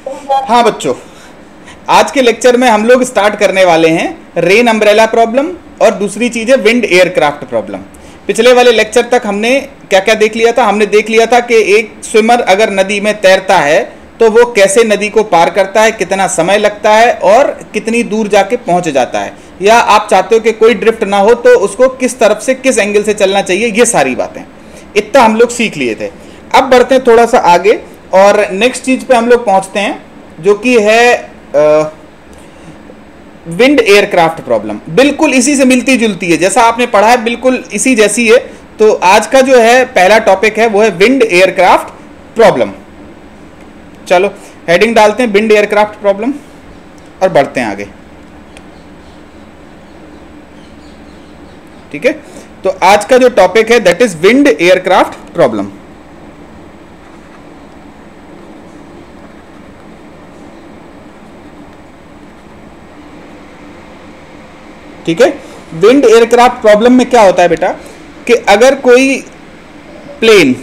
हाँ बच्चों, आज के लेक्चर में हम लोग स्टार्ट करने वाले हैं रेन अम्ब्रेला प्रॉब्लम और दूसरी चीज है विंड एयरक्राफ्ट प्रॉब्लम। पिछले वाले लेक्चर तक हमने क्या क्या देख लिया था? हमने देख लिया था कि एक स्विमर अगर नदी में तैरता है तो वो कैसे नदी को पार करता है, कितना समय लगता है और कितनी दूर जाके पहुंच जाता है, या आप चाहते हो कि कोई ड्रिफ्ट ना हो तो उसको किस तरफ से किस एंगल से चलना चाहिए, ये सारी बातें इतना हम लोग सीख लिए थे। अब बढ़ते हैं थोड़ा सा आगे और नेक्स्ट चीज पे हम लोग पहुंचते हैं जो कि है विंड एयरक्राफ्ट प्रॉब्लम। बिल्कुल इसी से मिलती जुलती है, जैसा आपने पढ़ा है बिल्कुल इसी जैसी है। तो आज का जो है पहला टॉपिक है वो है विंड एयरक्राफ्ट प्रॉब्लम। चलो हेडिंग डालते हैं विंड एयरक्राफ्ट प्रॉब्लम और बढ़ते हैं आगे। ठीक है, तो आज का जो टॉपिक है that is wind aircraft problem. ठीक है, विंड एयरक्राफ्ट प्रॉब्लम में क्या होता है बेटा कि अगर कोई प्लेन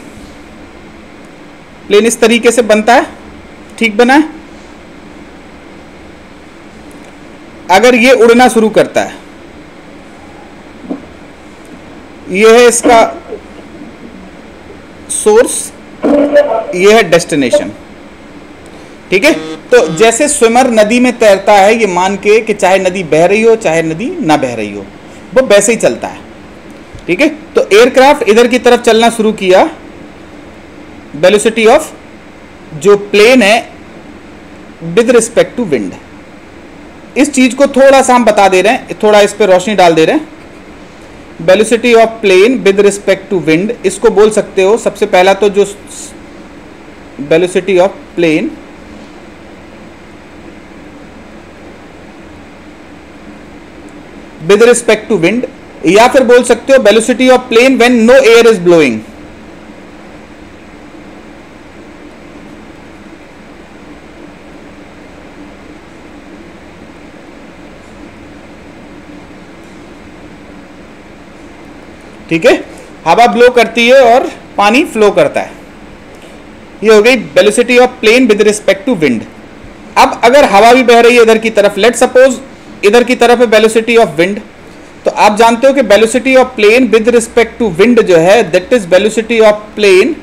इस तरीके से बनता है, ठीक बना है, अगर ये उड़ना शुरू करता है, ये है इसका सोर्स, ये है डेस्टिनेशन। ठीक है, तो जैसे स्विमर नदी में तैरता है, ये मान के कि चाहे नदी बह रही हो चाहे नदी ना बह रही हो, वो वैसे ही चलता है। ठीक है, तो एयरक्राफ्ट इधर की तरफ चलना शुरू किया, वेलोसिटी ऑफ जो प्लेन है विद रिस्पेक्ट टू विंड। इस चीज को थोड़ा सा हम बता दे रहे हैं, थोड़ा इस पे रोशनी डाल दे रहे हैं। Velocity of plane with respect to wind, इसको बोल सकते हो सबसे पहला तो जो velocity of plane with respect to wind, या फिर बोल सकते हो velocity of plane when no air is blowing. ठीक है, हवा ब्लो करती है और पानी फ्लो करता है, ये हो गई velocity of plane with respect to wind. अब अगर हवा भी बह रही है इधर की तरफ, लेट सपोज इधर की तरफ है वेलोसिटी ऑफ विंड, तो आप जानते हो कि velocity of plane with respect to wind जो है that is velocity of plane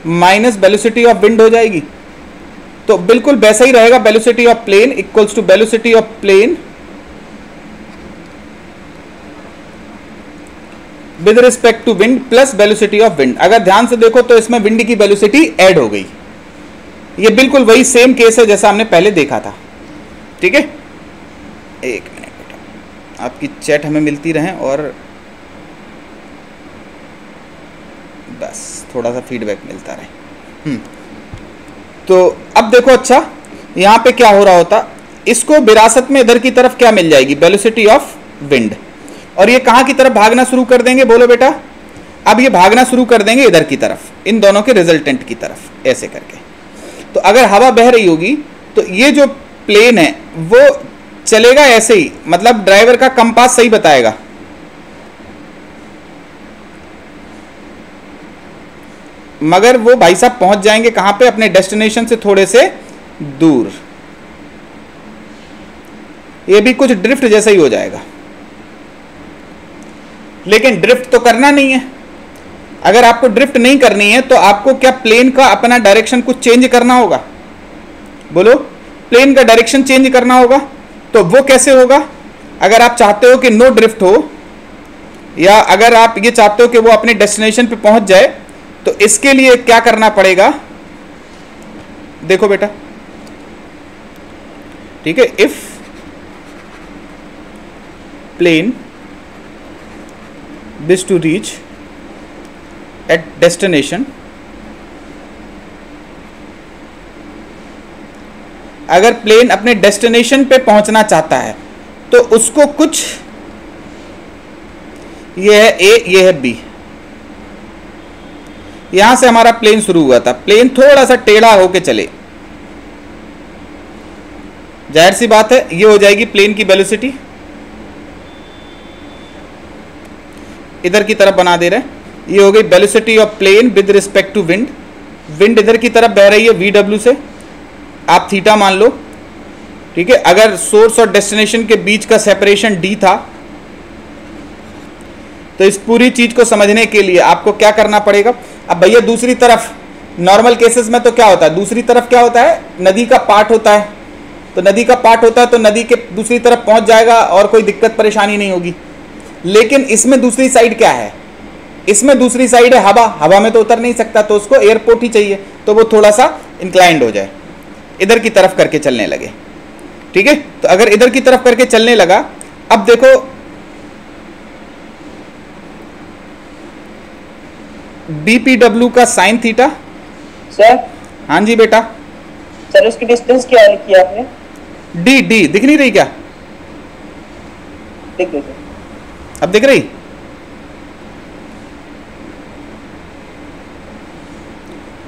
minus velocity of wind हो जाएगी। तो बिल्कुल वैसा ही रहेगा, velocity of plane equals to velocity of plane with respect to wind plus velocity of wind. अगर ध्यान से देखो तो इसमें विंड की वेलोसिटी ऐड हो गई। ये बिल्कुल वही सेम केस है जैसा हमने पहले देखा था। ठीक है, एक मिनट बेटा, आपकी चैट हमें मिलती रहे और बस थोड़ा सा फीडबैक मिलता रहे। तो अब देखो, अच्छा यहां पे क्या हो रहा होता, इसको विरासत में इधर की तरफ क्या मिल जाएगी, वेलोसिटी ऑफ विंड, और ये कहां की तरफ भागना शुरू कर देंगे बोलो बेटा? अब ये भागना शुरू कर देंगे इधर की तरफ, इन दोनों के रिजल्टेंट की तरफ, ऐसे करके। तो अगर हवा बह रही होगी तो ये जो प्लेन है वो चलेगा ऐसे ही, मतलब ड्राइवर का कंपास सही बताएगा। मगर वो भाई साहब पहुंच जाएंगे कहां पे? अपने डेस्टिनेशन से थोड़े से दूर। ये भी कुछ ड्रिफ्ट जैसा ही हो जाएगा, लेकिन ड्रिफ्ट तो करना नहीं है। अगर आपको ड्रिफ्ट नहीं करनी है तो आपको क्या प्लेन का अपना डायरेक्शन कुछ चेंज करना होगा? बोलो, प्लेन का डायरेक्शन चेंज करना होगा। तो वो कैसे होगा? अगर आप चाहते हो कि नो ड्रिफ्ट हो, या अगर आप ये चाहते हो कि वो अपने डेस्टिनेशन पे पहुंच जाए, तो इसके लिए क्या करना पड़ेगा? देखो बेटा, ठीक है, if plane wish to reach at destination, अगर प्लेन अपने डेस्टिनेशन पे पहुंचना चाहता है तो उसको कुछ, ये है ए, ये है बी, यहां से हमारा प्लेन शुरू हुआ था, प्लेन थोड़ा सा टेढ़ा होके चले, जाहिर सी बात है ये हो जाएगी प्लेन की वेलोसिटी। इधर की तरफ बना दे रहे हैं, ये हो गई velocity of plane with respect to wind. Wind इधर की तरफ बह रही है VW से। आप थीटा मान लो, ठीक है। अगर सोर्स और डेस्टिनेशन के बीच का सेपरेशन d था, तो इस पूरी चीज को समझने के लिए आपको क्या करना पड़ेगा। अब भैया दूसरी तरफ नॉर्मल केसेस में तो क्या होता है, दूसरी तरफ क्या होता है, नदी का पार्ट होता है, तो नदी का पार्ट होता है तो नदी के दूसरी तरफ पहुंच जाएगा और कोई दिक्कत परेशानी नहीं होगी। लेकिन इसमें दूसरी साइड क्या है, इसमें दूसरी साइड है हवा, हवा में तो उतर नहीं सकता, तो उसको एयरपोर्ट ही चाहिए, तो वो थोड़ा सा इंक्लाइंड हो जाए, इधर की तरफ करके चलने लगे, ठीक है। तो अगर इधर की तरफ करके चलने लगा, अब देखो बीपीडब्ल्यू का साइन थीटा। सर हाँ जी बेटा। सर उसकी डिस्टेंस क्या किया आपने? डी डी दिख नहीं रही क्या? देख लो सर, अब दिख रही?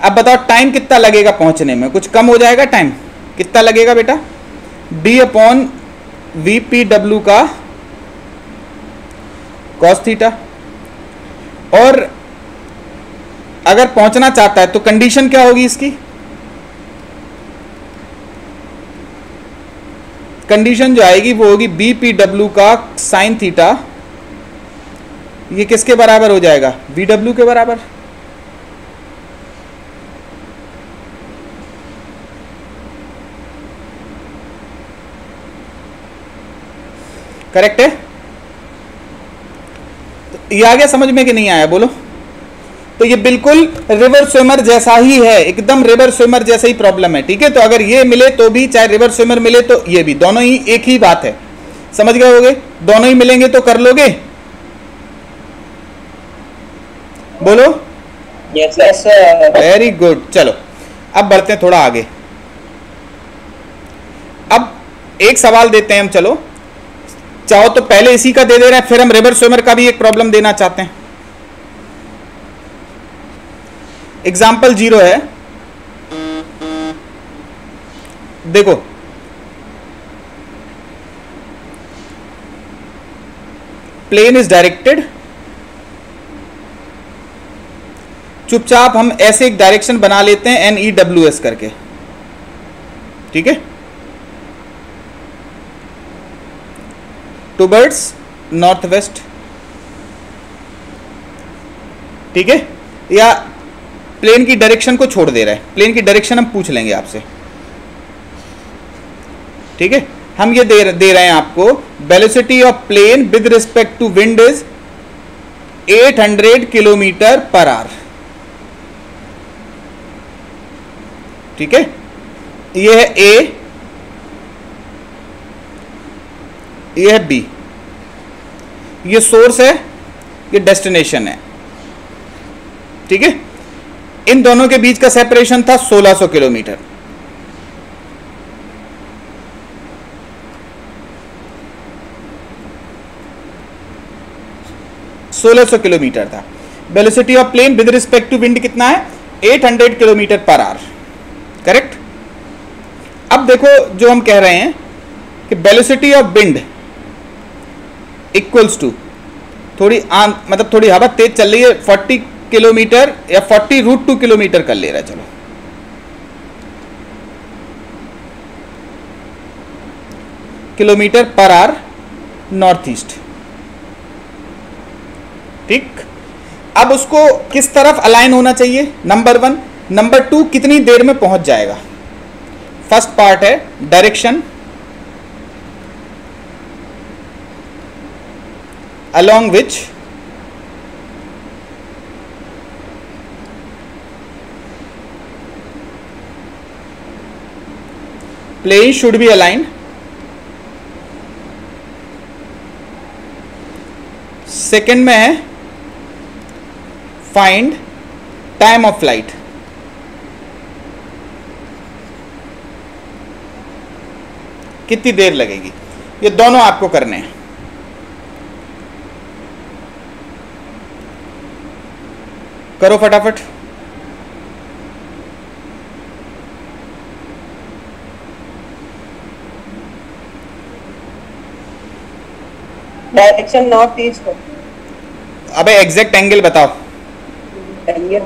अब बताओ टाइम कितना लगेगा पहुंचने में, कुछ कम हो जाएगा टाइम, कितना लगेगा बेटा? D upon V P W का कॉस थीटा। और अगर पहुंचना चाहता है तो कंडीशन क्या होगी इसकी, कंडीशन जो आएगी वो होगी बी पी डब्ल्यू का साइन थीटा, ये किसके बराबर हो जाएगा, वी डब्ल्यू के बराबर। करेक्ट है? तो ये आ गया समझ में कि नहीं आया, बोलो। तो ये बिल्कुल रिवर स्विमर जैसा ही है, एकदम रिवर स्विमर जैसा ही प्रॉब्लम है, ठीक है। तो अगर ये मिले तो भी, चाहे रिवर स्विमर मिले तो ये भी, दोनों ही एक ही बात है, समझ गए होगे? दोनों ही मिलेंगे तो कर लोगे, बोलो। Yes sir. Very good. चलो अब बढ़ते हैं थोड़ा आगे। अब एक सवाल देते हैं हम, चलो चाहो तो पहले इसी का दे रहे हैं, फिर हम रिवर स्विमर का भी एक प्रॉब्लम देना चाहते हैं। एग्जाम्पल 0 है, देखो प्लेन इज डायरेक्टेड, चुपचाप हम ऐसे एक डायरेक्शन बना लेते हैं NEWS करके, ठीक है, टूवर्ड्स नॉर्थ वेस्ट, ठीक है। या प्लेन की डायरेक्शन को छोड़ दे रहा है, प्लेन की डायरेक्शन हम पूछ लेंगे आपसे, ठीक है। हम ये दे रहे हैं आपको, velocity of plane with respect to wind is 800 kilometre per hour, ठीक है। ये है A, ये है B, ये सोर्स है, ये डेस्टिनेशन है, ठीक है। इन दोनों के बीच का सेपरेशन था 1600 किलोमीटर। किलोमीटर था। Velocity of plane with respect to wind कितना है, 800 किलोमीटर पर आवर, करेक्ट। अब देखो जो हम कह रहे हैं कि velocity of wind equals to, मतलब थोड़ी हवा तेज चल रही है, 40 किलोमीटर या 40√2 किलोमीटर कर ले रहा है, चलो kilometre per our north east, ठीक। अब उसको किस तरफ अलाइन होना चाहिए, नंबर 1, नंबर 2 कितनी देर में पहुंच जाएगा। फर्स्ट पार्ट है direction along which plane should be aligned, second में है फाइंड टाइम ऑफ फ्लाइट, कितनी देर लगेगी, ये दोनों आपको करने हैं। करो फटाफट। Direction north east. अबे एग्जैक्ट एंगल बताओ। एंगल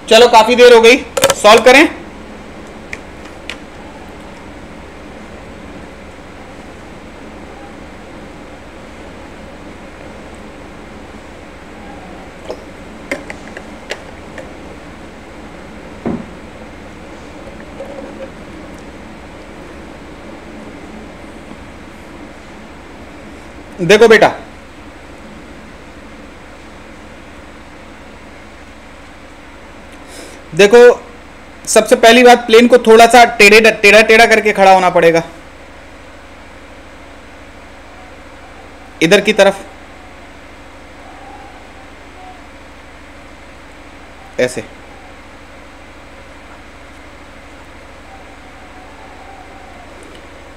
चलो काफी देर हो गई, सॉल्व करें। देखो बेटा, देखो सबसे पहली बात, प्लेन को थोड़ा सा टेढ़ा टेढ़ा करके खड़ा होना पड़ेगा इधर की तरफ, ऐसे।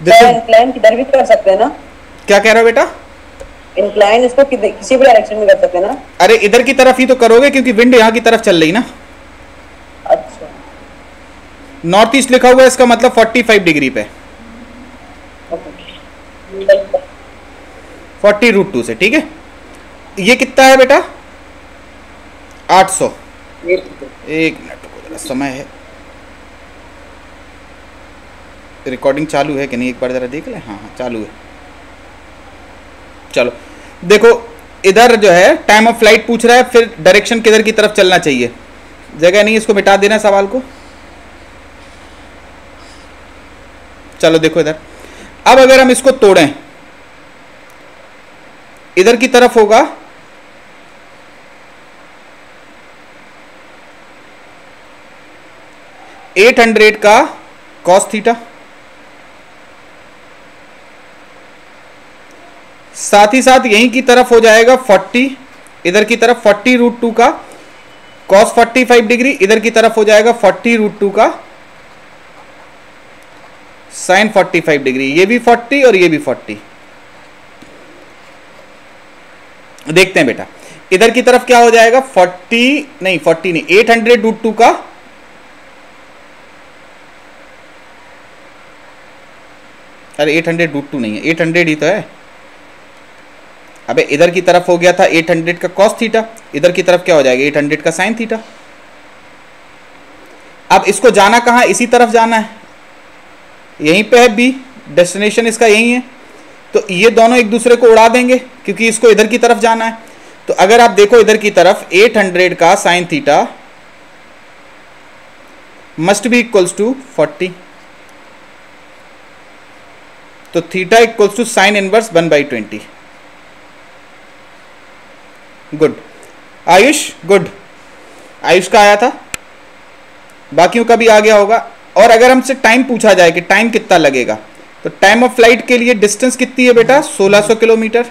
इंक्लाइन किधर भी कर सकते हैं ना? क्या कह रहे हो बेटा? इंक्लाइन इसको किसी भी डायरेक्शन में कर सकते हैं ना? अरे इधर की तरफ ही तो करोगे क्योंकि विंड यहां की तरफ चल रही ना। अच्छा, नॉर्थ ईस्ट लिखा हुआ है, इसका मतलब 45 डिग्री पे, 40√2 से, ठीक है। ये कितना है बेटा? 800। एक मिनट रुको जरा, समय है, रिकॉर्डिंग चालू है कि नहीं एक बार जरा देख ले। हाँ हाँ चालू है। चलो देखो, इधर जो है टाइम ऑफ फ्लाइट पूछ रहा है, फिर डायरेक्शन किधर की तरफ चलना चाहिए, जगह नहीं, इसको मिटा देना सवाल को। चलो देखो इधर, अब अगर हम इसको तोड़ें, इधर की तरफ होगा 800 का कॉस थीटा, साथ ही साथ यहीं की तरफ हो जाएगा 40, इधर की तरफ 40√2 का कॉस 45 डिग्री, इधर की तरफ हो जाएगा 40√2 का साइन 45 डिग्री। ये भी 40 और ये भी 40। देखते हैं बेटा, इधर की तरफ क्या हो जाएगा, 40 नहीं 800√2 का, अरे 800√2 नहीं है, 800 ही तो है। अबे इधर की तरफ हो गया था 800 का कॉस थीटा, इधर की तरफ क्या हो जाएगा 800 का साइन थीटा। अब इसको जाना कहाँ, इसी तरफ जाना है, यहीं पे है बी, डेस्टिनेशन इसका यही है, तो ये दोनों एक दूसरे को उड़ा देंगे क्योंकि इसको इधर की तरफ जाना है। तो अगर आप देखो इधर की तरफ 800 का sine theta must be equals to 40, तो theta equals to sine inverse 1/20। Good Ayush, good. Ayush का आया था, बाकियों का भी आ गया होगा। और अगर हमसे टाइम पूछा जाए कि टाइम कितना लगेगा, तो टाइम ऑफ फ्लाइट के लिए डिस्टेंस कितनी है बेटा, 1600 किलोमीटर।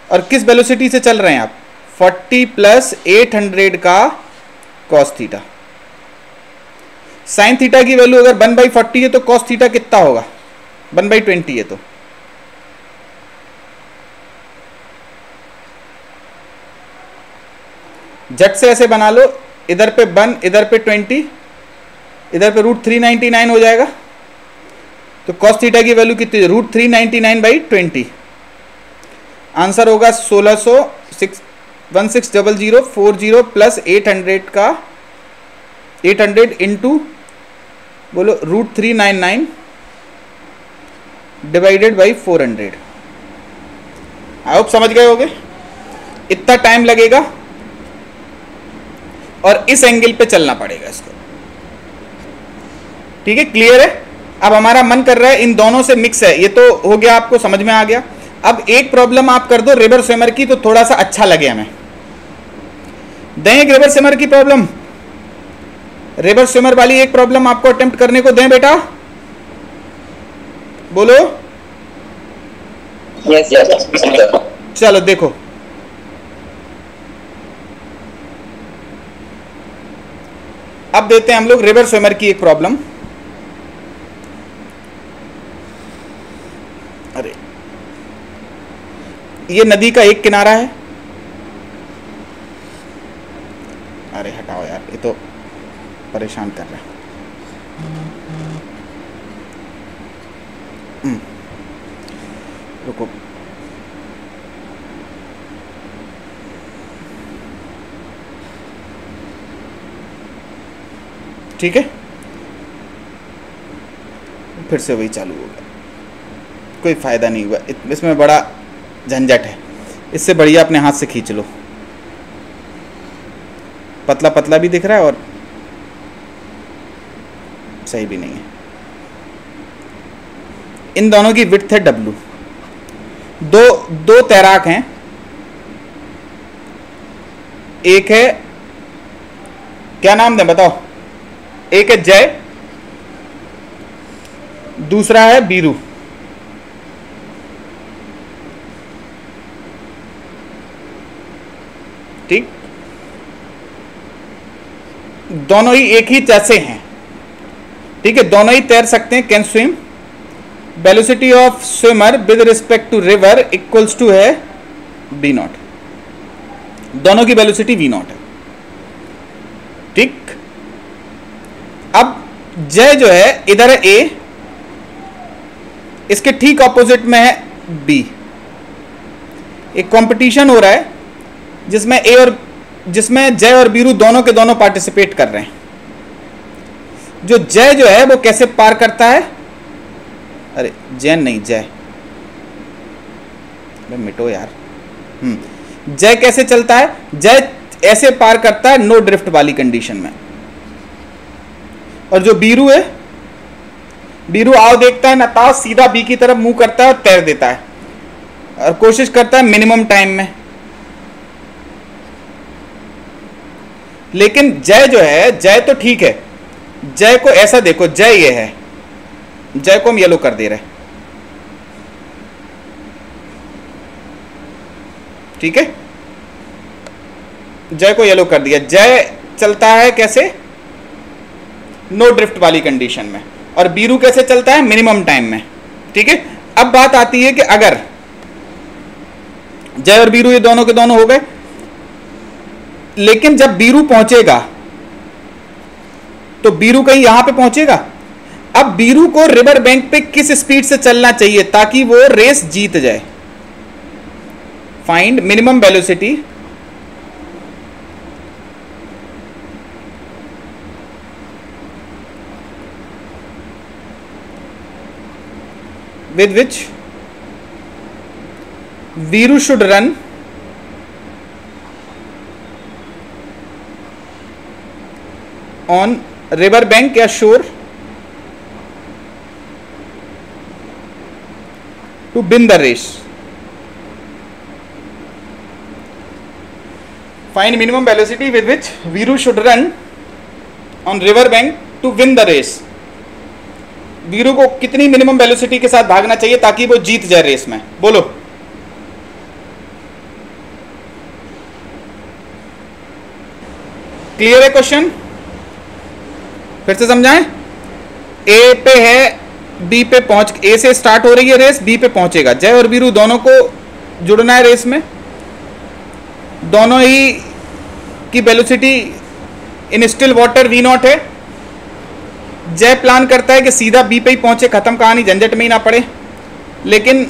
और किस वेलोसिटी से चल रहे हैं आप, 40 प्लस 800 का कॉस थीटा। साइन थीटा की वैल्यू अगर 1/40 है तो कॉस थीटा कितना होगा, 1/20 है। तो झट से ऐसे बना लो, इधर पे 1, इधर पे 20, इधर पे √399 हो जाएगा। तो कॉस थीटा की वैल्यू कितनी है, √399/20। आंसर होगा 1600 160040 प्लस 800 का 800 इंटू बोलो √399 डिवाइडेड बाई 400। आई होप समझ गए होगे, इतना टाइम लगेगा और इस एंगल पे चलना पड़ेगा इसको। ठीक है, क्लियर है। अब हमारा मन कर रहा है इन दोनों से मिक्स है, ये तो हो गया, आपको समझ में आ गया। अब एक प्रॉब्लम आप कर दो रिवर स्विमर की, तो थोड़ा सा अच्छा लगे हमें। दें एक रिवर स्विमर की प्रॉब्लम, रिवर स्विमर वाली एक प्रॉब्लम आपको अटेम्प्ट करने को दें बेटा, बोलो। Yes yes. चलो देखो, अब देते हैं हम लोग रिवर स्विमर की एक प्रॉब्लम। अरे ये नदी का एक किनारा है, अरे हटाओ यार, ये तो परेशान कर रहा है। रुको, ठीक है, फिर से वही चालू हो गया, कोई फ़ायदा नहीं हुआ, इसमें बड़ा झंझट है, इससे बढ़िया अपने हाथ से खींच लो। पतला पतला भी दिख रहा है और सही भी नहीं है। इन दोनों की विड्थ है W। दो तैराक हैं, एक है, क्या नाम दें बताओ, एक है जय, दूसरा है बीरू। ठीक, दोनों ही एक ही जैसे हैं, ठीक है, दोनों ही तैर सकते हैं, can swim. Velocity of swimmer with respect to river equals to है V0, दोनों की वेलोसिटी V0 है। ठीक, अब जय जो है इधर है A, इसके ठीक ऑपोजिट में है B। एक कंपटीशन हो रहा है जिसमें जय और बीरू दोनों के दोनों पार्टिसिपेट कर रहे हैं। जो जय जो है वो कैसे पार करता है, अरे जैन नहीं जय, मिटो यार। जय कैसे चलता है, जय ऐसे पार करता है नो ड्रिफ्ट वाली कंडीशन में, और जो बीरू है, बीरू आओ देखता है नताओ, सीधा बी की तरफ मुंह करता है और तैर देता है, और कोशिश करता है मिनिमम टाइम में। लेकिन जय जो है, जय तो ठीक है, जय को ऐसा देखो, जय ये है, जय को हम येलो कर दे रहे हैं, ठीक है, जय को येलो कर दिया। जय चलता है कैसे, नो ड्रिफ्ट वाली कंडीशन में, और बीरू कैसे चलता है, मिनिमम टाइम में। ठीक है, अब बात आती है कि अगर जय और बीरू ये दोनों के दोनों हो गए, लेकिन जब बीरू पहुंचेगा तो बीरू कहीं यहां पे पहुंचेगा। अब बीरू को रिवर बैंक पे किस स्पीड से चलना चाहिए ताकि वो रेस जीत जाए। Find minimum velocity with which Viru should run on river bank या shore to win the race. Find minimum velocity with which Viru should run on river bank to win the race. Veeru को कितनी minimum velocity के साथ भागना चाहिए ताकि वो जीत जाए रेस में, बोलो। क्लियर है क्वेश्चन, फिर से समझाएं। ए पे है, बी पे पहुंच, ए से स्टार्ट हो रही है रेस, बी पे पहुंचेगा। जय और वीरू दोनों को जुड़ना है रेस में, दोनों ही की velocity in still water V0 है। जय प्लान करता है कि सीधा बी पे ही पहुंचे, खत्म कहानी, झंझट में ही ना पड़े। लेकिन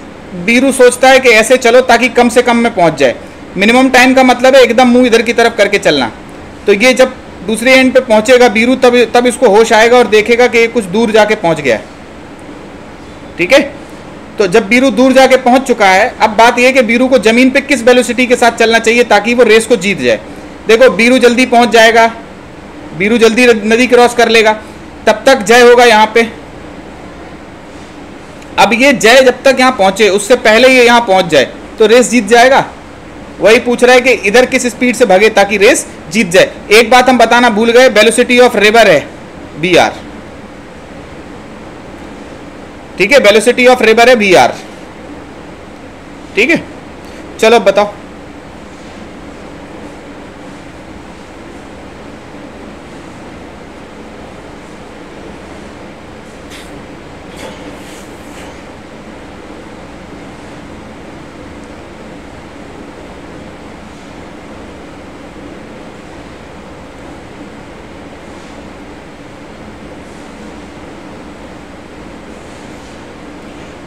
बीरू सोचता है कि ऐसे चलो ताकि कम से कम में पहुंच जाए। मिनिमम टाइम का मतलब है एकदम मुंह इधर की तरफ करके चलना। तो ये जब दूसरे एंड पे पहुंचेगा बीरू, तब इसको होश आएगा और देखेगा कि ये कुछ दूर जाके पहुंच गया है। ठीक है, तो जब बीरू दूर जाके पहुंच चुका है, अब बात यह कि बीरू को जमीन पे किस वेलोसिटी के साथ चलना चाहिए ताकि वो रेस को जीत जाए। देखो बीरू जल्दी पहुंच जाएगा, बीरू जल्दी नदी क्रॉस कर लेगा, तब तक जय होगा यहाँ पे। अब ये जय जब तक यहाँ पहुंचे, उससे पहले ये यहाँ पहुंच जाए तो रेस जीत जाएगा। वही पूछ रहा है कि इधर किस स्पीड से भागे ताकि रेस जीत जाए। एक बात हम बताना भूल गए, वेलोसिटी ऑफ रिवर है VR। ठीक है, वेलोसिटी ऑफ रिवर है VR। ठीक है, चलो बताओ।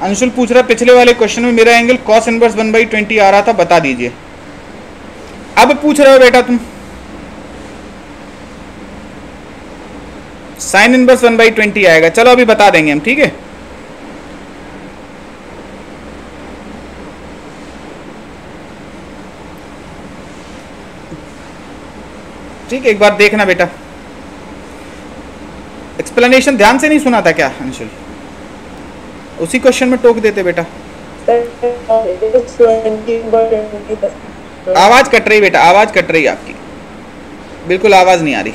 अंशुल पूछ रहा है पिछले वाले क्वेश्चन में मेरा एंगल cos इनवर्स 1/20 आ रहा था, बता दीजिए। अब पूछ रहे हो बेटा तुम, साइन इनवर्स 1/20 आएगा। चलो अभी बता देंगे हम, ठीक है। ठीक है, एक बार देखना बेटा। एक्सप्लेनेशन ध्यान से नहीं सुना था क्या अंशुल? उसी क्वेश्चन में टोक देते बेटा। आवाज कट रही बेटा, आवाज कट रही आपकी, बिल्कुल आवाज नहीं आ रही।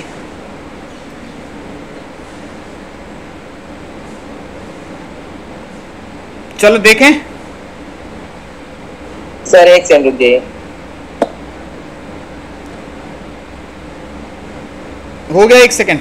चलो देखें सर, एक सेकंड रुक जाइए। हो गया, एक सेकंड।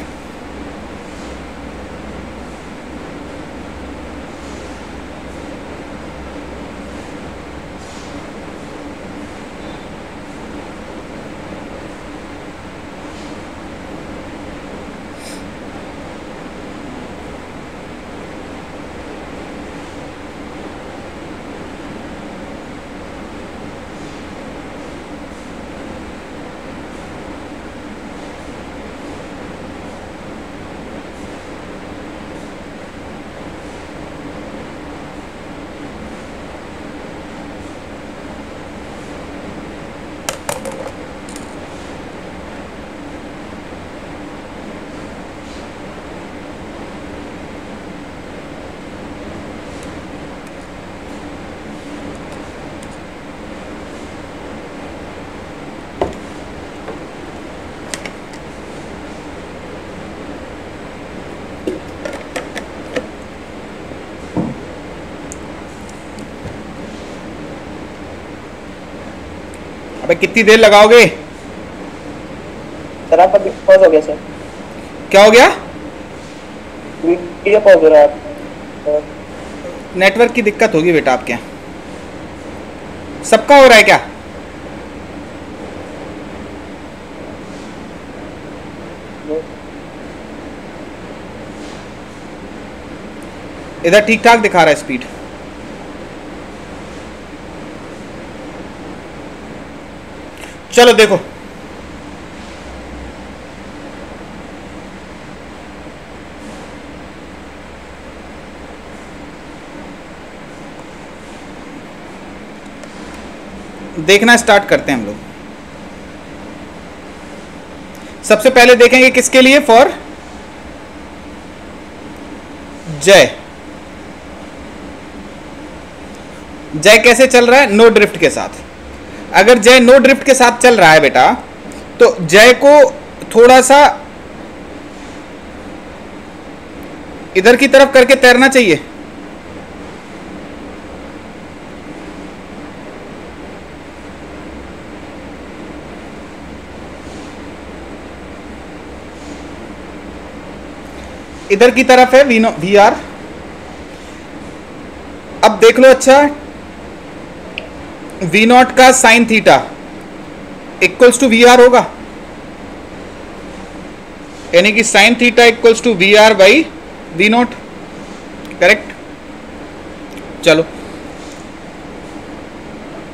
अबे कितनी देर लगाओगे? सर आपका पॉज हो गया सर। क्या हो गया? वीडियो पॉज हो रहा है। नेटवर्क की दिक्कत होगी बेटा आपके यहाँ। सबका हो रहा है क्या? इधर ठीक ठाक दिखा रहा है स्पीड। चलो देखो, देखना स्टार्ट करते हैं हम लोग। सबसे पहले देखेंगे किसके लिए? फॉर जय। जय कैसे चल रहा है? नो ड्रिफ्ट के साथ। अगर जय नो ड्रिफ्ट के साथ चल रहा है बेटा, तो जय को थोड़ा सा इधर की तरफ करके तैरना चाहिए। इधर की तरफ है वी आर। अब देख लो, अच्छा वी नॉट का sine theta equals to we r होगा, यानी कि sine theta equals to we r by v naught. Correct. चलो,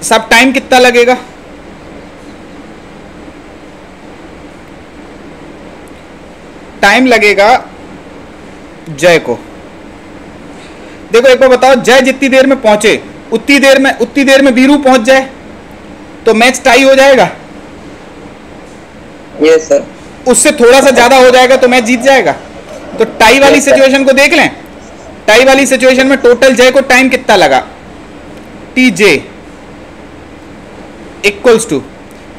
सब टाइम कितना लगेगा? टाइम लगेगा जय को। देखो एक बार बताओ, जय जितनी देर में पहुंचे उतनी देर में वीरू पहुंच जाए तो मैच टाई हो जाएगा। Yes sir. उससे थोड़ा सा ज्यादा हो जाएगा तो मैच जीत जाएगा। तो टाई वाली सिचुएशन को देख लें। टाई वाली सिचुएशन में टोटल जय को टाइम कितना लगा? T J equals to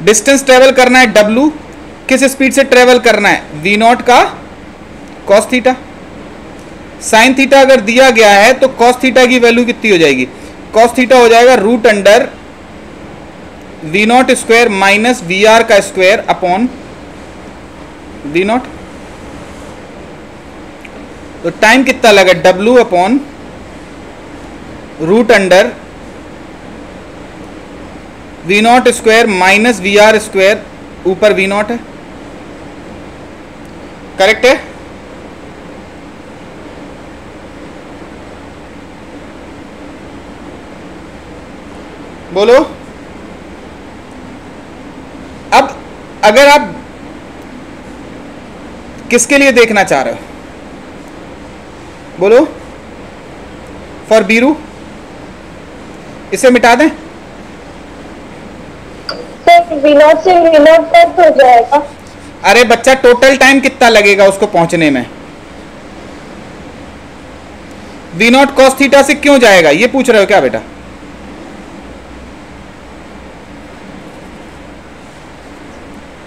distance travel करना है डब्ल्यू, किस स्पीड से ट्रेवल करना है? वी नॉट का कॉस थीटा। साइन थीटा अगर दिया गया है तो कॉस थीटा की वैल्यू कितनी हो जाएगी? कॉस थीटा हो जाएगा root under V naught square minus V R का स्क्वायर अपॉन वी नॉट। तो टाइम कितना लगा? W upon root under V naught square minus V R square, ऊपर वी नॉट है। करेक्ट है? बोलो। अब अगर आप किसके लिए देखना चाह रहे हो? बोलो फॉर बीरू, इसे मिटा दें? सर V0 से V0 तक हो जाएगा। अरे बच्चा टोटल टाइम कितना लगेगा उसको पहुंचने में? V0 cos थीटा से क्यों जाएगा, ये पूछ रहे हो क्या बेटा?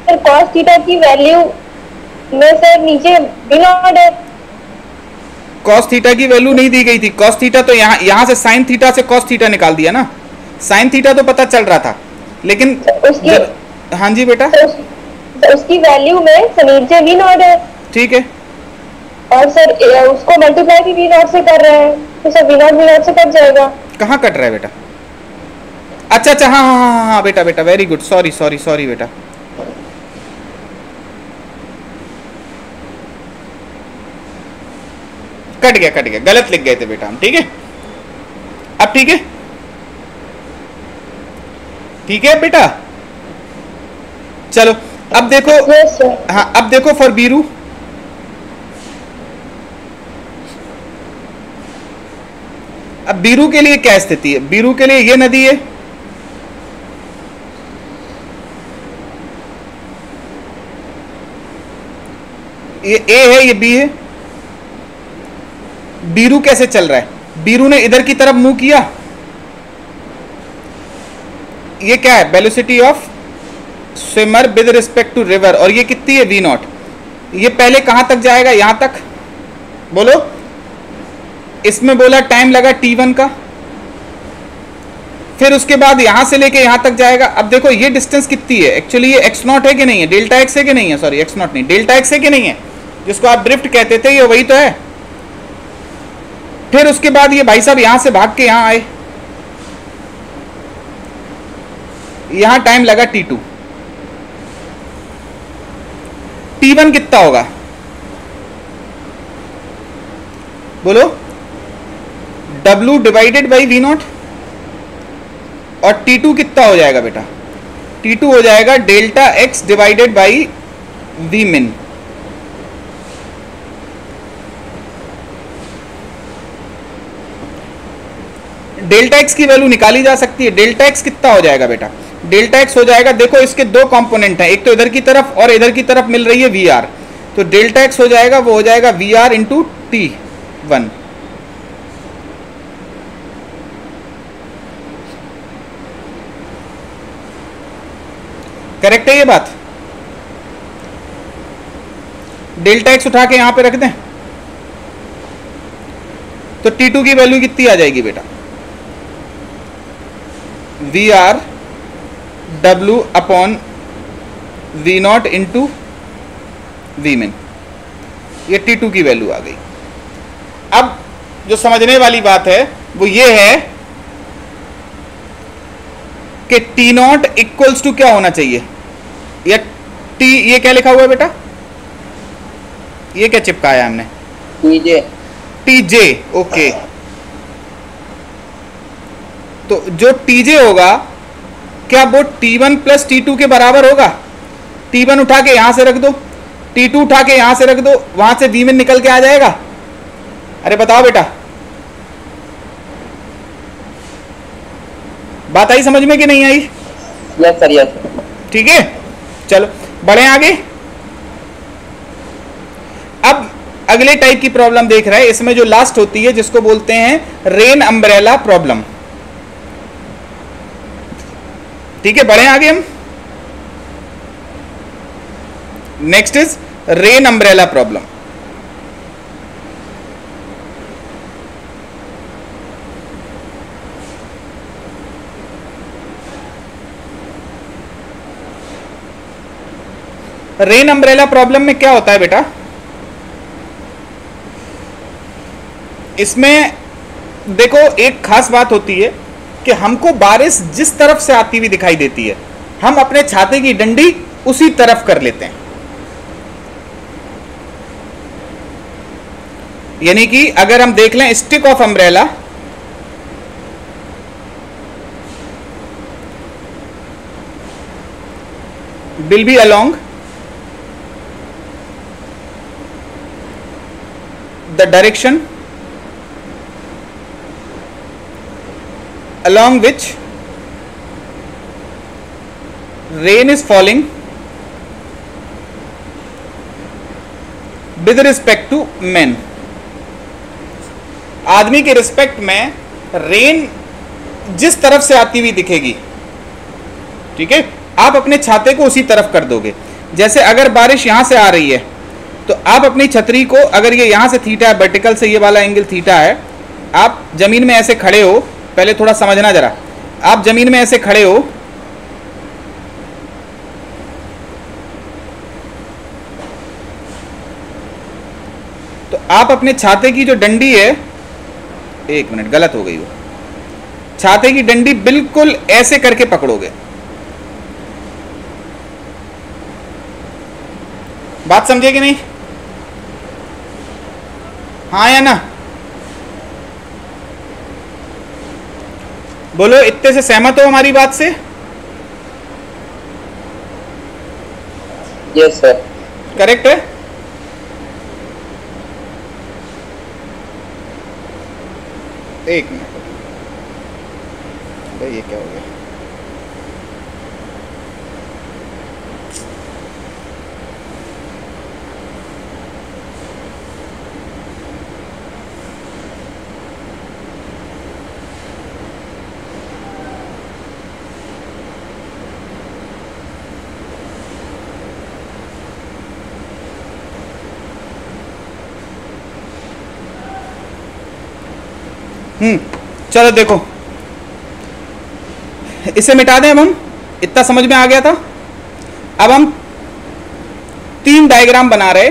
सर cos थीटा की वैल्यू में सर नीचे V0 है। cos थीटा की वैल्यू नहीं दी गई थी। cos थीटा तो यहाँ से sin थीटा से cos थीटा निकाल दिया ना। sin थीटा तो पता चल रहा था, लेकिन उसकी हाँ जी बेटा, उसकी वैल्यू में से नीचे V0 है। ठीक है, और सर उसको मल्टीप्लाई भी V0 से कर रहे हैं, तो सर V0 से कट जाएगा। कहाँ कट रहा है बेटा? अच्छा अच्छा, हाँ हाँ हाँ हाँ बेटा बेटा, very good, sorry sorry sorry बेटा। कट गया, गलत लिख गए थे बेटा हम, ठीक है? अब ठीक है, ठीक है बेटा, चलो अब देखो। Yes sir. हाँ अब देखो फॉर बीरू, अब बीरू के लिए क्या स्थिति है? बीरू के लिए ये नदी है, ये ए है, ये बी है। बीरू कैसे चल रहा है? बीरू ने इधर की तरफ मूव किया, ये क्या है? Velocity of swimmer with respect to river, और ये कितनी है? V0। ये पहले कहां तक जाएगा? यहां तक, बोलो। इसमें बोला टाइम लगा T1 का, फिर उसके बाद यहां से लेके यहां तक जाएगा। अब देखो ये डिस्टेंस कितनी है? एक्चुअली ये x0 है कि नहीं है? डेल्टा x है कि नहीं है? सॉरी x0 नहीं, डेल्टा x है कि नहीं है? जिसको आप ड्रिफ्ट कहते थे, ये वही तो है। फिर उसके बाद ये भाई साहब यहां से भाग के यहां आए, यहां टाइम लगा T2। T1 कितना होगा बोलो? W divided by V0। और T2 कितना हो जाएगा बेटा? T2 हो जाएगा delta x divided by V min। Delta x की वैल्यू निकाली जा सकती है। डेल्टा x कितना हो जाएगा बेटा? डेल्टा x हो जाएगा, देखो इसके दो कंपोनेंट हैं, एक तो इधर की तरफ और इधर की तरफ मिल रही है VR, तो डेल्टा x हो जाएगा, वो हो जाएगा VR इंटू T1। करेक्ट है ये बात? डेल्टा x उठा के यहां पे रख दें तो T2 की वैल्यू कितनी आ जाएगी बेटा? VR W upon V0 into V min, ये T2 की वैल्यू आ गई। अब जो समझने वाली बात है वो ये है कि T0 इक्वल्स टू क्या होना चाहिए? या T, ये क्या लिखा हुआ है बेटा? ये क्या चिपकाया हमने? TJ, okay. तो जो TJ होगा, क्या वो T1 प्लस T2 के बराबर होगा? T1 उठा के यहां से रख दो, T2 उठा के यहां से रख दो, वहां से V min निकल के आ जाएगा। अरे बताओ बेटा, बात आई समझ में कि नहीं आई? Yes sir, yes. ठीक है, चलो बढ़े आगे। अब अगले टाइप की प्रॉब्लम देख रहे हैं, इसमें जो लास्ट होती है जिसको बोलते हैं रेन अम्ब्रेला प्रॉब्लम। ठीक है, बढ़े आगे हम। Next is rain umbrella problem. Rain umbrella problem में क्या होता है बेटा? इसमें देखो एक खास बात होती है कि हमको बारिश जिस तरफ से आती हुई दिखाई देती है, हम अपने छाते की डंडी उसी तरफ कर लेते हैं। यानी कि अगर हम देख लें stick of umbrella, will be along the direction along which rain is falling with respect to men. आदमी के रिस्पेक्ट में रेन जिस तरफ से आती हुई दिखेगी, ठीक है, आप अपने छाते को उसी तरफ कर दोगे। जैसे अगर बारिश यहां से आ रही है तो आप अपनी छतरी को, अगर ये यहां से थीटा है, वर्टिकल से ये वाला एंगल थीटा है, आप जमीन में ऐसे खड़े हो, पहले थोड़ा समझना जरा, आप जमीन में ऐसे खड़े हो, तो आप अपने छाते की जो डंडी है, एक मिनट गलत हो गई वो, छाते की डंडी बिल्कुल ऐसे करके पकड़ोगे। बात समझे कि नहीं? हाँ या ना? बोलो, इतने से सहमत हो हमारी बात से? Yes sir. करेक्ट है? एक मिनट भाई, ये क्या हो गया? चलो देखो, इसे मिटा दें। अब हम, इतना समझ में आ गया था। अब हम 3 डायग्राम बना रहे,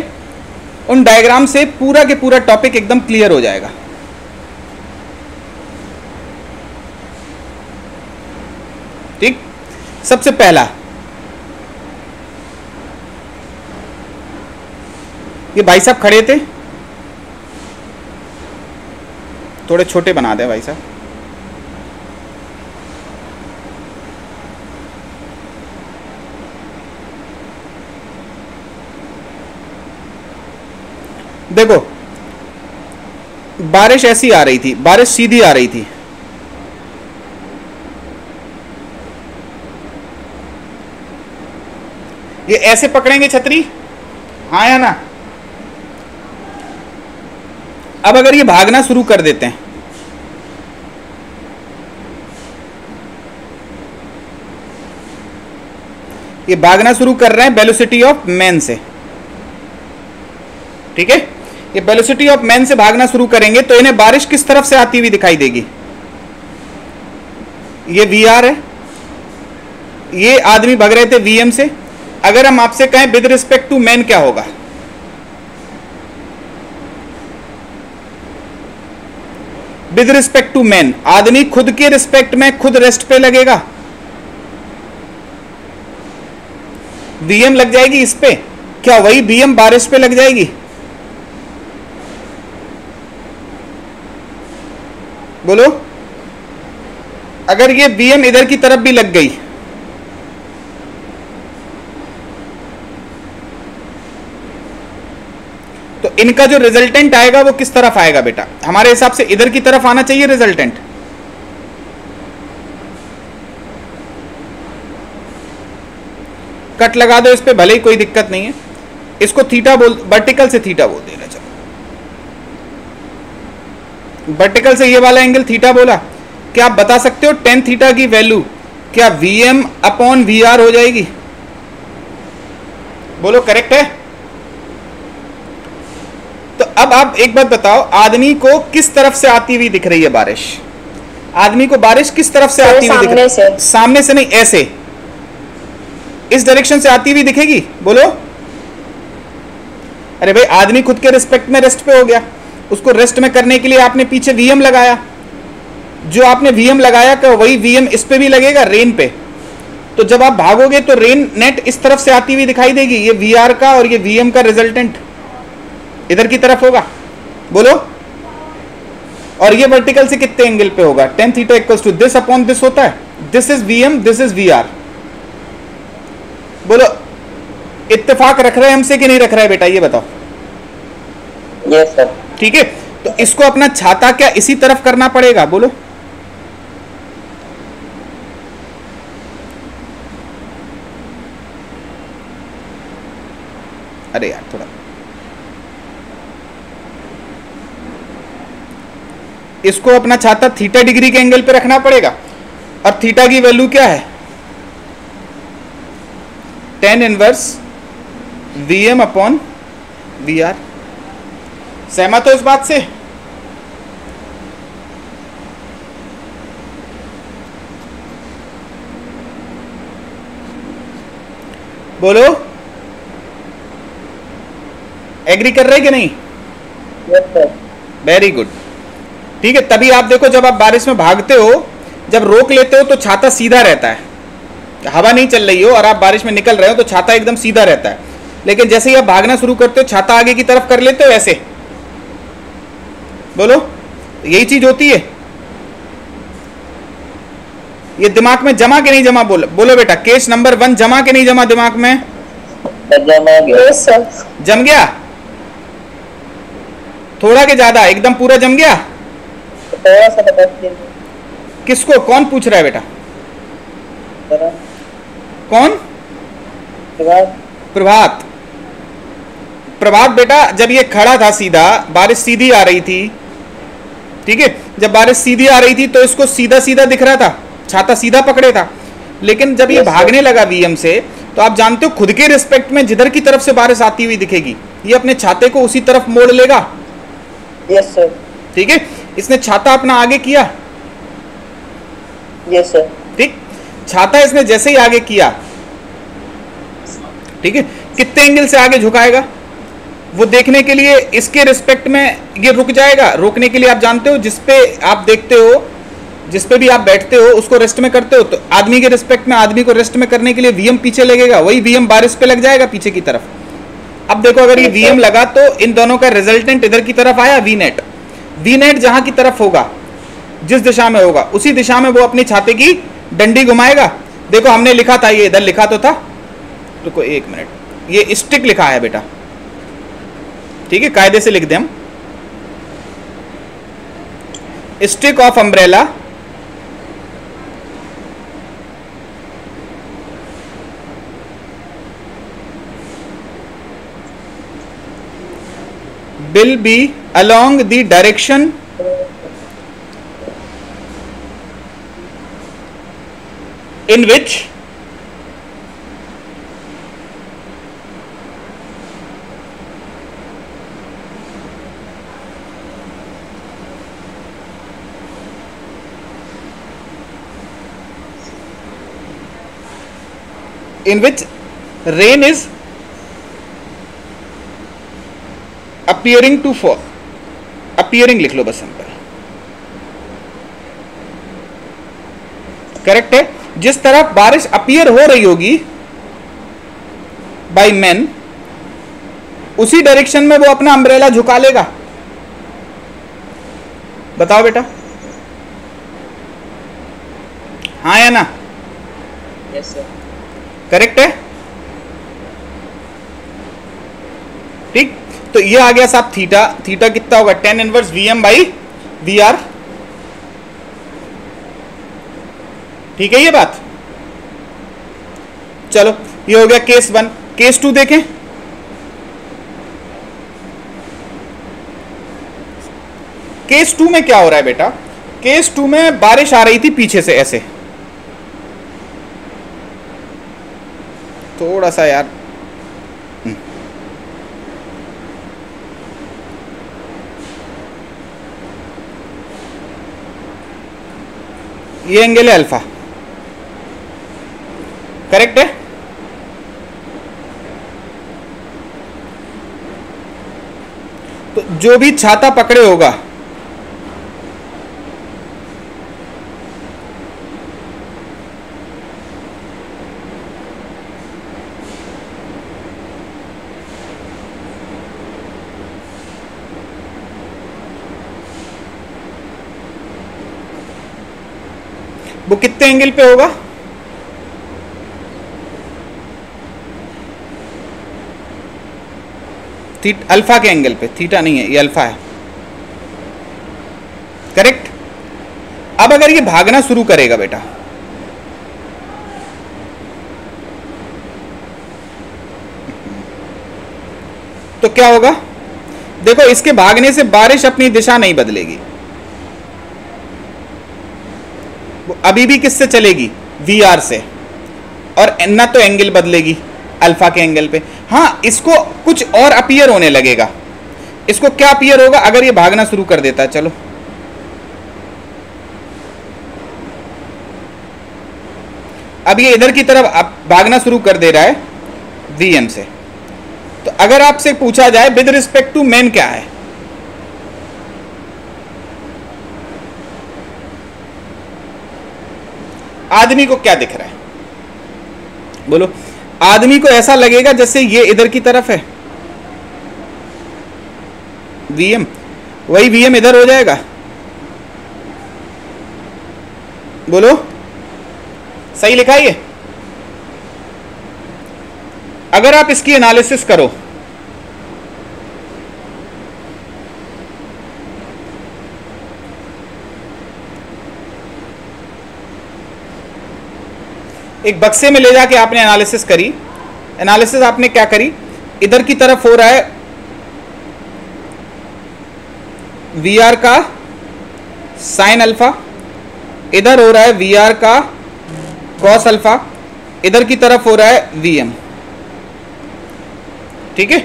उन डायग्राम से पूरा के पूरा टॉपिक एकदम क्लियर हो जाएगा। ठीक, सबसे पहला, ये भाई साहब खड़े थे, थोड़े छोटे बना दे भाई साहब। देखो, बारिश ऐसी आ रही थी, बारिश सीधी आ रही थी, ये ऐसे पकड़ेंगे छतरी, हाँ या ना? अब अगर ये भागना शुरू कर देते हैं, ये भागना शुरू कर रहे हैं वेलोसिटी ऑफ मैन से, ठीक है, ये वेलोसिटी ऑफ मैन से भागना शुरू करेंगे तो इन्हें बारिश किस तरफ से आती हुई दिखाई देगी? ये VR है, ये आदमी भाग रहे थे VM से। अगर हम आपसे कहें विद रिस्पेक्ट टू मैन क्या होगा? विद रिस्पेक्ट टू मैन, आदमी खुद के रिस्पेक्ट में खुद रेस्ट पे लगेगा, VM लग जाएगी इस पे, क्या वही VM बारिश पे लग जाएगी? बोलो, अगर ये VM इधर की तरफ भी लग गई तो इनका जो रिजल्टेंट आएगा वो किस तरफ आएगा बेटा? हमारे हिसाब से इधर की तरफ आना चाहिए रिजल्टेंट। कट लगा दो इस पे, भले ही कोई दिक्कत नहीं है। इसको थीटा बोल, वर्टिकल से थीटा बोल देना। चलो, वर्टिकल से ये वाला एंगल थीटा बोला। क्या आप बता सकते हो tan थीटा की वैल्यू क्या VM अपॉन VR हो जाएगी? बोलो, करेक्ट है? तो अब आप एक बात बताओ, आदमी को किस तरफ से आती हुई दिख रही है बारिश? आदमी को बारिश किस तरफ से आती हुई दिख रही है? सामने से नहीं, ऐसे, इस डायरेक्शन से आती हुई दिखेगी। बोलो, अरे भाई, आदमी खुद के रिस्पेक्ट में रेस्ट पे हो गया, उसको रेस्ट में करने के लिए आपने पीछे VM लगाया। जो आपने VM लगाया क्या वही VM इस पे भी लगेगा, रेन पे। तो जब आप भागोगे तो रेन नेट इस तरफ से आती हुई दिखाई देगी। ये VR का और ये VM का रिजल्टेंट इधर की तरफ होगा। बोलो, और ये वर्टिकल से कितने एंगल पे होगा? tan theta equals to this upon this होता है। This is VM, this is VR। बोलो, इत्तेफाक रख रहे हैं हमसे कि नहीं रख रहा है बेटा, ये बताओ। Yes sir. ठीक है, तो इसको अपना छाता क्या इसी तरफ करना पड़ेगा? बोलो, अरे यार थोड़ा, इसको अपना छाता थीटा डिग्री के एंगल पे रखना पड़ेगा, और थीटा की वैल्यू क्या है, tan inverse Vm upon Vr। सहमत हो इस बात से? बोलो, एग्री कर रहे कि नहीं? Yes sir. Very good. ठीक है, तभी आप देखो जब आप बारिश में भागते हो, जब रोक लेते हो तो छाता सीधा रहता है, हवा नहीं चल रही हो और आप बारिश में निकल रहे हो तो छाता एकदम सीधा रहता है। लेकिन जैसे ही आप भागना शुरू करते हो छाता आगे की तरफ कर लेते हो ऐसे। बोलो, यही चीज होती है। ये दिमाग में जमा के नहीं जमा? बोलो बोलो बेटा, केस नंबर 1 जमा के नहीं जमा दिमाग में? जमा गया। Yes sir. जम गया? थोड़ा के ज्यादा? एकदम पूरा जम गया? थोड़ा सा बता दीजिए। किसको, कौन पूछ रहा है बेटा? कौन? प्रभात। प्रभात बेटा, जब ये खड़ा था सीधा, बारिश सीधी आ रही थी, ठीक है, जब बारिश सीधी आ रही थी तो इसको सीधा सीधा दिख रहा था, छाता सीधा पकड़े था। लेकिन जब ये भागने लगा वीएम से, तो आप जानते हो खुद के रिस्पेक्ट में जिधर की तरफ से बारिश आती हुई दिखेगी, ये अपने छाते को उसी तरफ मोड़ लेगा। Yes sir. ठीक है, इसने छाता अपना आगे किया। Yes sir. ठीक, छाता इसने जैसे ही आगे किया, ठीक है, कितने एंगल से आगे झुकाएगा वो देखने के लिए इसके रिस्पेक्ट में ये रुक जाएगा। रोकने के लिए आप जानते हो, जिसपे आप देखते हो, जिसपे भी आप बैठते हो उसको रेस्ट में करते हो, तो आदमी के रिस्पेक्ट में आदमी को रेस्ट में करने के लिए वीएम पीछे लगेगा, वही वीएम बारिश पे लग जाएगा पीछे की तरफ। अब देखो, अगर ये वीएम लगा तो इन दोनों का रिजल्टेंट इधर की तरफ आया, वी नेट। वी नेट जहां की तरफ होगा, जिस दिशा में होगा, उसी दिशा में वो अपनी छाते की डंडी घुमाएगा। देखो हमने लिखा था, ये इधर लिखा तो था, रुको एक मिनट, ये स्टिक लिखा है बेटा, ठीक है, कायदे से लिख दें हम, stick of umbrella will be along the direction in which rain is appearing to fall। appearing लिख लो बस, सिंपल, करेक्ट है। जिस तरह बारिश अपीयर हो रही होगी बाय मैन, उसी डायरेक्शन में वो अपना अम्ब्रेला झुका लेगा। बताओ बेटा, हाँ या ना? Yes sir. करेक्ट है। ठीक, तो ये आ गया साहब थीटा। थीटा कितना होगा? tan inverse Vm by Vr। ठीक है ये बात। चलो, ये हो गया केस 1। केस 2 देखें। केस 2 में क्या हो रहा है बेटा? केस 2 में बारिश आ रही थी पीछे से ऐसे, थोड़ा सा यार, ये एंगल है अल्फा, करेक्ट है। तो जो भी छाता पकड़े होगा, वो कितने एंगल पे होगा? अल्फा के एंगल पे, थीटा नहीं है, ये अल्फा है, करेक्ट। अब अगर ये भागना शुरू करेगा बेटा, तो क्या होगा, देखो इसके भागने से बारिश अपनी दिशा नहीं बदलेगी, वो अभी भी किससे चलेगी, वी आर से, और ना तो एंगल बदलेगी अल्फा के एंगल पे। हाँ, इसको कुछ और अपीयर होने लगेगा। इसको क्या अपीयर होगा अगर ये भागना शुरू कर देता है, चलो अब ये इधर की तरफ भागना शुरू कर दे रहा है वीएम से। तो अगर आपसे पूछा जाए विद रिस्पेक्ट टू मैन क्या है, आदमी को क्या दिख रहा है, बोलो। आदमी को ऐसा लगेगा जैसे ये इधर की तरफ है वीएम, वही वीएम इधर हो जाएगा, बोलो सही लिखा है ये। अगर आप इसकी एनालिसिस करो, एक बक्से में ले जाके आपने एनालिसिस करी, एनालिसिस आपने क्या करी, इधर की तरफ हो रहा है वी आर का साइन अल्फा, इधर हो रहा है वी आर का कॉस अल्फा, इधर की तरफ हो रहा है वी एम, ठीक है।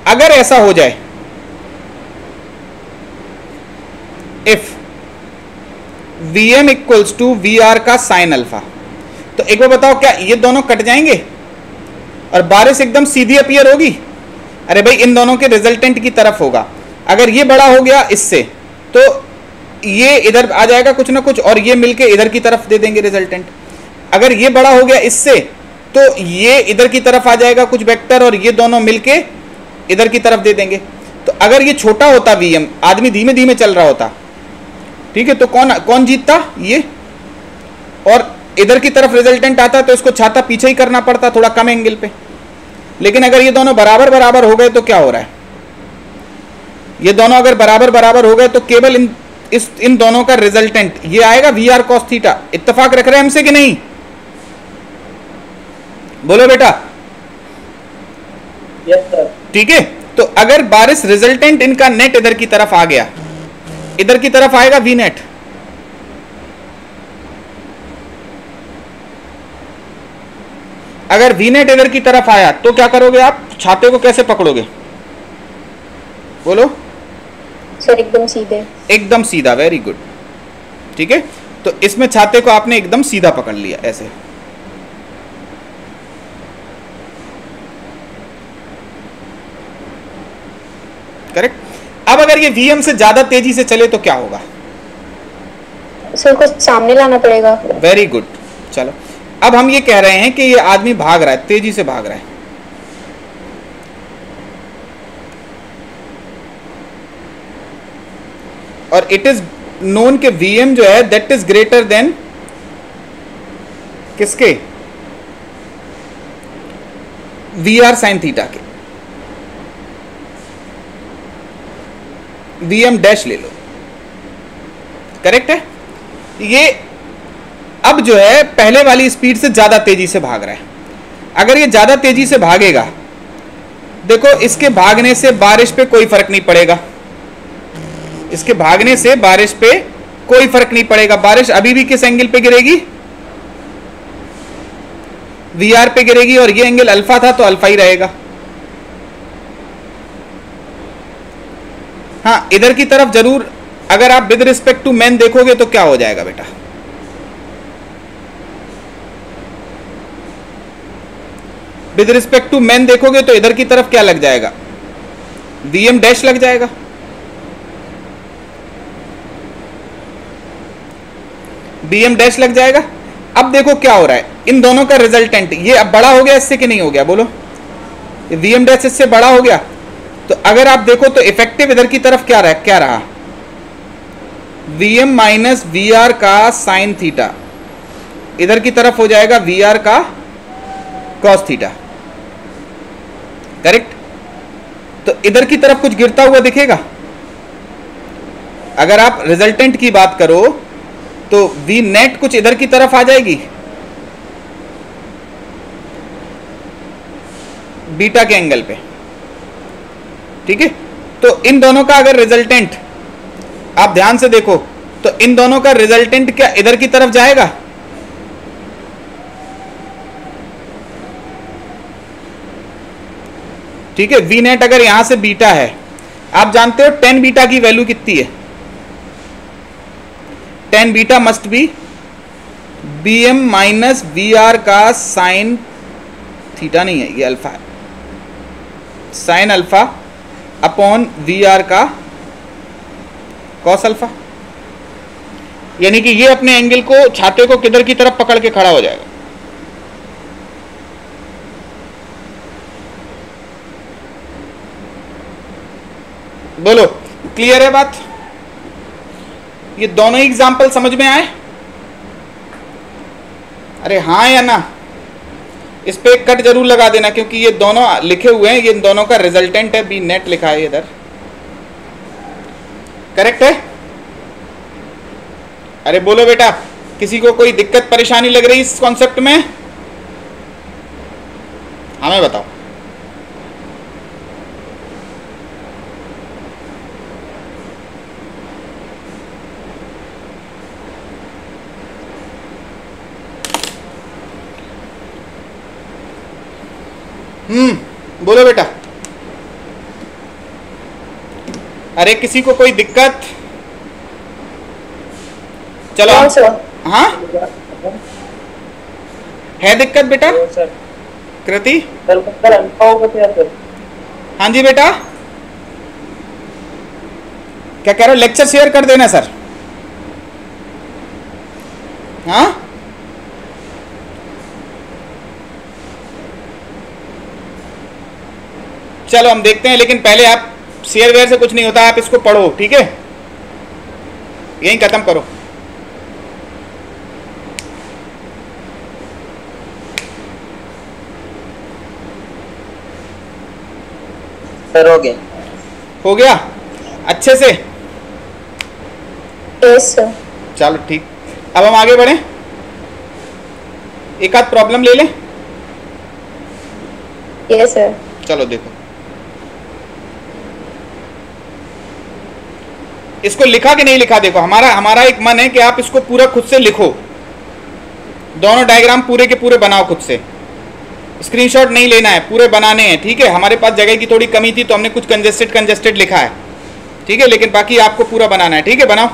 अगर ऐसा हो जाए, if V M equals to we R का साइन अल्फा, तो एक बार बताओ क्या ये दोनों कट जाएंगे और बारिश एकदम सीधी अपीयर होगी? अरे भाई इन दोनों के रिजल्टेंट की तरफ होगा। अगर ये बड़ा हो गया इससे तो ये इधर आ जाएगा कुछ ना कुछ, और ये मिलके इधर की तरफ दे देंगे रिजल्टेंट। अगर ये बड़ा हो गया इससे तो ये इधर की तरफ आ जाएगा कुछ वेक्टर, और ये दोनों मिलके इधर की तरफ दे देंगे। तो अगर ये छोटा होता वीएम, आदमी धीमे धीमे चल रहा होता, ठीक है, तो कौन जीतता, ये, और इधर की तरफ रिजल्टेंट आता तो इसको छाता पीछे ही करना पड़ता थोड़ा कम एंगल पे। लेकिन अगर ये दोनों बराबर बराबर हो गए तो क्या हो रहा है, ये दोनों अगर बराबर बराबर हो गए तो केवल इन दोनों का रिजल्टेंट ये आएगा वी आर कॉस थीटा। इत्तेफाक रख रहे हैं हमसे कि नहीं, बोलो बेटा। Yes sir. ठीक है, तो अगर बारिश रिजल्टेंट इनका नेट इधर की तरफ आ गया, इधर की तरफ आएगा वी नेट, अगर वी नेट इधर की तरफ आया तो क्या करोगे आप, छाते को कैसे पकड़ोगे, बोलो सर? एकदम सीधे, एकदम सीधा, वेरी गुड, ठीक है। तो इसमें छाते को आपने एकदम सीधा पकड़ लिया ऐसे, करेक्ट। अब अगर ये वीएम से ज्यादा तेजी से चले तो क्या होगा, सर को सामने लाना पड़ेगा। Very good. चलो अब हम ये कह रहे हैं कि ये आदमी भाग रहा है, तेजी से भाग रहा है, और इट इज नोन के वीएम जो है दैट इज ग्रेटर देन किसके, वी आर साइन थीटा के, वीएम डैश ले लो, करेक्ट है। ये अब जो है पहले वाली स्पीड से ज्यादा तेजी से भाग रहा है। अगर ये ज्यादा तेजी से भागेगा, देखो इसके भागने से बारिश पे कोई फर्क नहीं पड़ेगा, इसके भागने से बारिश पे कोई फर्क नहीं पड़ेगा। बारिश अभी भी किस एंगल पे गिरेगी, वी आर पे गिरेगी, और ये एंगल अल्फा था तो अल्फा ही रहेगा। हाँ, इधर की तरफ जरूर अगर आप विद रिस्पेक्ट टू मैन देखोगे तो क्या हो जाएगा बेटा, विद रिस्पेक्ट टू मैन देखोगे तो इधर की तरफ क्या लग जाएगा, वीएम डैश लग जाएगा। वीएम डैश लग जाएगा। अब देखो क्या हो रहा है, इन दोनों का रिजल्टेंट ये अब बड़ा हो गया इससे कि नहीं हो गया, बोलो। वीएम डैश इससे बड़ा हो गया, तो अगर आप देखो तो इफेक्टिव इधर की तरफ क्या रहा, वीएम माइनस वी आर का साइन थीटा, इधर की तरफ हो जाएगा वी आर का कॉस थीटा, करेक्ट। तो इधर की तरफ कुछ गिरता हुआ दिखेगा। अगर आप रिजल्टेंट की बात करो तो वी नेट कुछ इधर की तरफ आ जाएगी बीटा के एंगल पे, ठीक है। तो इन दोनों का अगर रिजल्टेंट आप ध्यान से देखो तो इन दोनों का रिजल्टेंट क्या इधर की तरफ जाएगा? ठीक है। वी नेट अगर यहां से बीटा है, आप जानते हो टेन बीटा की वैल्यू कितनी है? Tan beta must be V M minus V R का साइन थीटा नहीं है, ये अल्फा है, sine alpha upon V R का कॉस अल्फा। यानी कि ये अपने एंगल को, छाते को किधर की तरफ पकड़ के खड़ा हो जाएगा? बोलो, क्लियर है बात? ये दोनों ही एग्जाम्पल समझ में आए? अरे हाँ या ना? इस पे एक कट जरूर लगा देना, क्योंकि ये दोनों लिखे हुए हैं, ये इन दोनों का रिजल्टेंट है, बी नेट लिखा है इधर। करेक्ट है? अरे बोलो बेटा, किसी को कोई दिक्कत परेशानी लग रही इस कॉन्सेप्ट में? हमें बताओ। बोलो बेटा। अरे किसी को कोई दिक्कत? चलो। हाँ है दिक्कत बेटा? कृति? हाँ जी बेटा, क्या कह रहे हो? लेक्चर शेयर कर देना सर। हाँ चलो हम देखते हैं, लेकिन पहले आप शेयर वेयर से कुछ नहीं होता, आप इसको पढ़ो, ठीक है? यहीं खत्म करो। सर हो गया। हो गया अच्छे से? Yes sir. चलो ठीक, अब हम आगे बढ़ें, एक आध प्रॉब्लम ले लें। Yes sir. चलो देखो, इसको लिखा कि नहीं लिखा? देखो हमारा एक मन है कि आप इसको पूरा खुद से लिखो, दोनों डायग्राम पूरे के पूरे बनाओ खुद से, स्क्रीनशॉट नहीं लेना है, पूरे बनाने हैं, ठीक है? हमारे पास जगह की थोड़ी कमी थी तो हमने कुछ कंजेस्टेड लिखा है, ठीक है? लेकिन बाकी आपको पूरा बनाना है, ठीक है? बनाओ।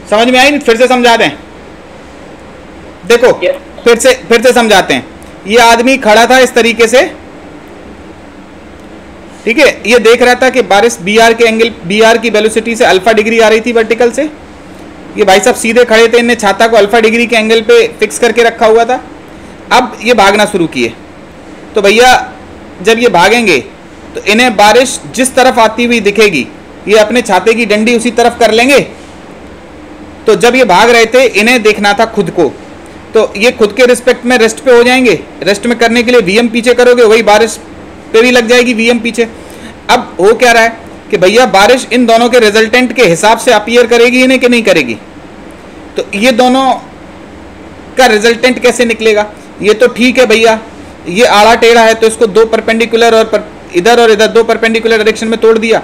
समझ में आई? फिर से समझा दें। देखो फिर से समझाते हैं। ये आदमी खड़ा था इस तरीके से, ठीक है? ये देख रहा था कि बारिश बी आर के एंगल, बी आर की वेलोसिटी से अल्फा डिग्री आ रही थी वर्टिकल से। ये भाई साहब सीधे खड़े थे, इन्हें छाता को अल्फा डिग्री के एंगल पे फिक्स करके रखा हुआ था। अब ये भागना शुरू किए, तो भैया जब ये भागेंगे तो इन्हें बारिश जिस तरफ आती हुई दिखेगी, ये अपने छाते की डंडी उसी तरफ कर लेंगे। तो जब ये भाग रहे थे, इन्हें देखना था खुद को, तो ये खुद के रिस्पेक्ट में रेस्ट पे हो जाएंगे। रेस्ट में करने के लिए वीएम पीछे करोगे, वही बारिश पे भी लग जाएगी वीएम पीछे। अब हो क्या रहा है कि भैया बारिश इन दोनों के रिजल्टेंट के हिसाब से अपीयर करेगी इन्हें कि नहीं करेगी? तो ये दोनों का रिजल्टेंट कैसे निकलेगा? ये तो ठीक है भैया, ये आड़ा टेढ़ा है तो इसको दो परपेंडिकुलर और इधर दो परपेंडिकुलर डायरेक्शन में तोड़ दिया।